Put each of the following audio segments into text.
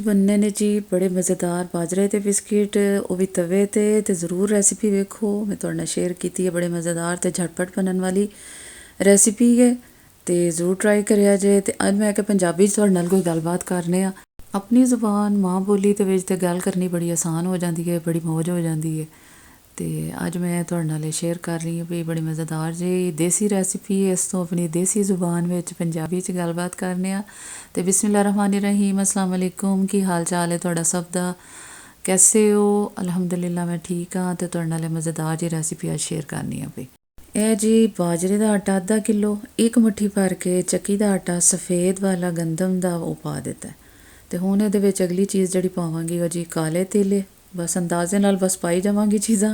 बनने ने जी बड़े मज़ेदार बाजरे के बिस्किट, वो भी तवे ते ज़रूर रेसिपी वेखो। मैं तुहाडे नाल शेयर कीती है, बड़े मज़ेदार ते झटपट बनने वाली रेसिपी है ते ज़रूर ट्राई करिया जे। ते अज मैं पंजाबी तुहाडे नाल कोई गलबात करने आ। अपनी ज़ुबान माँ बोली ते विच ते गल करनी बड़ी आसान हो जाती है, बड़ी मौज हो जाती है। तो अज मैं तुहाडे नाल शेयर कर रही हूँ भी बड़ी मज़ेदार जी देसी रेसिपी, इस तो अपनी देसी जुबान में पंजाबी च गलबात करने आ। तो बिस्मिल्लाहिर्रहमानिर्रहीम, अस्सलाम वालेकुम। की हाल चाल है तुहाडा सब दा, कैसे हो? अल्हम्दुलिल्लाह मैं ठीक हाँ। तो तुहाडे नाल मज़ेदार जी रेसिपी अज शेयर करनी आ पई। यह जी बाजरे का आटा आधा किलो, एक मुट्ठी भर के चक्की का आटा सफ़ेद वाला गंदम का वो पा दिता है। तो हुण इहदे विच अगली चीज़ जिहड़ी पावांगी वो जी काले तिल। बस अंदाजे नाल बस पाई जावांगी चीज़ां।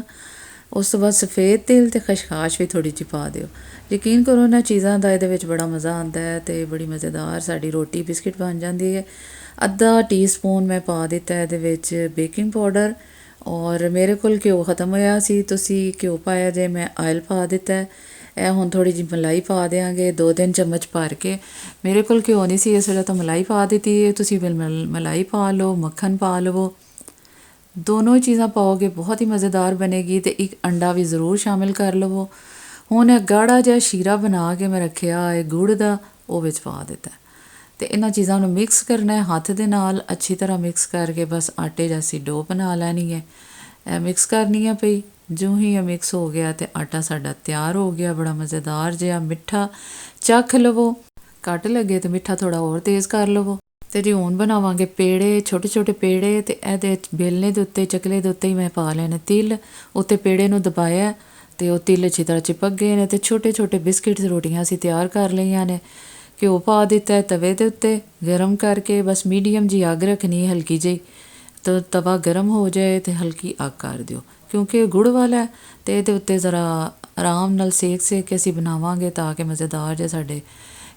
उस तो बाद सफ़ेद तिल ते खशखाश भी थोड़ी जी पा दिओ। यकीन करो इन्हां चीज़ां दा इहदे विच बड़ा मज़ा आंदा है ते बड़ी मज़ेदार साडी रोटी बिस्किट बन जाती है। अद्धा टी स्पून मैं पा दिता इहदे विच बेकिंग पाउडर। और मेरे कोल घ्यो खत्म होया सी, तुसी घ्यो पाया जे, मैं आयल पा दिता है। ਇਹ ਹੁਣ थोड़ी जी मलाई पा देंगे 2-3 चम्मच भर के। मेरे को घ्यो नहीं सी इस वे तो मलाई पा दी है। तुसी मलाई पा लो, मक्खन पा लवो, दोनों ही चीज़ां पाओगे बहुत ही मज़ेदार बनेगी। तो एक अंडा भी ज़रूर शामिल कर लवो। हुण गाढ़ा जिहा शीरा बना के मैं रखिया है गुड़ का, वो विच पा दिता। तो इन्हां चीज़ां नूं मिक्स करना है हत्थ दे नाल अच्छी तरह मिक्स करके बस आटे जैसी डो बना लैनी है। मिक्स करनी है पई। जो ही ये मिक्स हो गया तो आटा साडा तैयार हो गया। बड़ा मज़ेदार जिहा मिठा चख लवो, घट लगे तो मिठा थोड़ा और तेज़ कर लवो। तो जी हुण बनावांगे पेड़े, छोटे छोटे पेड़े। तो इहदे बेलने दे उत्ते चकले दे उत्ते ही मैं पा लेने तिल। उत्ते पेड़े नूं दबाया तो वो तिल अच्छी तरह चिपक गए ने। तो छोटे छोटे बिस्किट रोटियां असीं तैयार कर लईआं ने। घ्यो पा दिता है तवे दे उत्ते गर्म करके, बस मीडियम जी अग रखनी हल्की जी। तो तवा गर्म हो जाए तो हल्की अग कर दिओ, क्योंकि गुड़ वाला है। तो ये उत्ते ज़रा आराम नाल सेक के असीं बनावांगे ताकि मज़ेदार जे साडे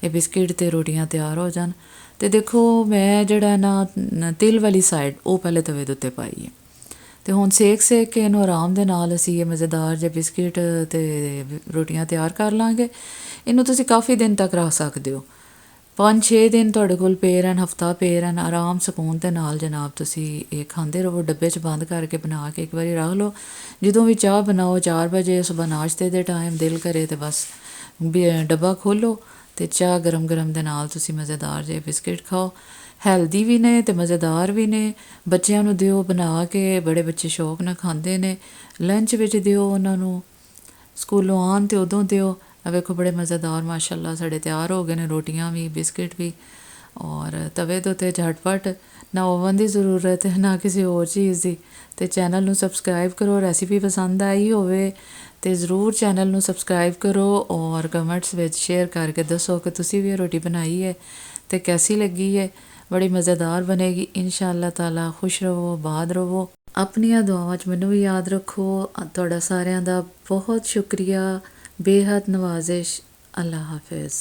ये बिस्किट ते रोटियां तैयार हो जान। तो देखो मैं जिहड़ा ना तिल वाली साइड वो पहले तवे दे उत्ते पाई है। तो हुण सेक के इनू आराम दे नाल असीं ये मज़ेदार जे बिस्किट ते रोटियां तैयार कर लांगे। इनू तुसीं काफ़ी दिन तक रख सकदे हो, 5-6 दिन तुहाडे कोल पे रहन, हफ्ता पे रहन, आराम सकून दे नाल जनाब तुसीं ये खांदे रहो। डब्बे च बंद करके बना के एक बारी रख लो। जदों भी चाह बनाओ 4 बजे सुबह नाश्ते दे टाइम दिल करे तो बस डब्बा खोलो तो चाह गरम गरम दे नाल तुसीं मज़ेदार जे बिस्किट खाओ। हैल्दी भी ने तो मज़ेदार भी ने। बच्चों नूं दिओ बना के, बड़े बच्चे शौक नाल खांदे ने। लंच विच दिओ उन्हां नूं, स्कूलों आन तो उदों दिओ। वेखो बड़े मज़ेदार माशाअल्लाह साढ़े तैयार हो गए ने, रोटियां भी बिस्किट भी। और तवे दे उत्ते झटपट, ना ओवन की ज़रूरत है ना किसी होर चीज़ की। तो चैनल नूं सबसक्राइब करो। रेसिपी पसंद आई होवे तो ज़रूर चैनल नूं सबसक्राइब करो और कमेंट्स विच शेयर करके दसो कि तुसीं भी रोटी बनाई है तो कैसी लगी है। बड़ी मज़ेदार बनेगी इंशाअल्लाह ताला। खुश रवो, आबाद रवो, अपनियां दुआवां च मैनूं भी याद रखो। तुहाडा सारिआं दा बहुत शुक्रिया, बेहद नवाजिश। अल्लाह हाफिज़।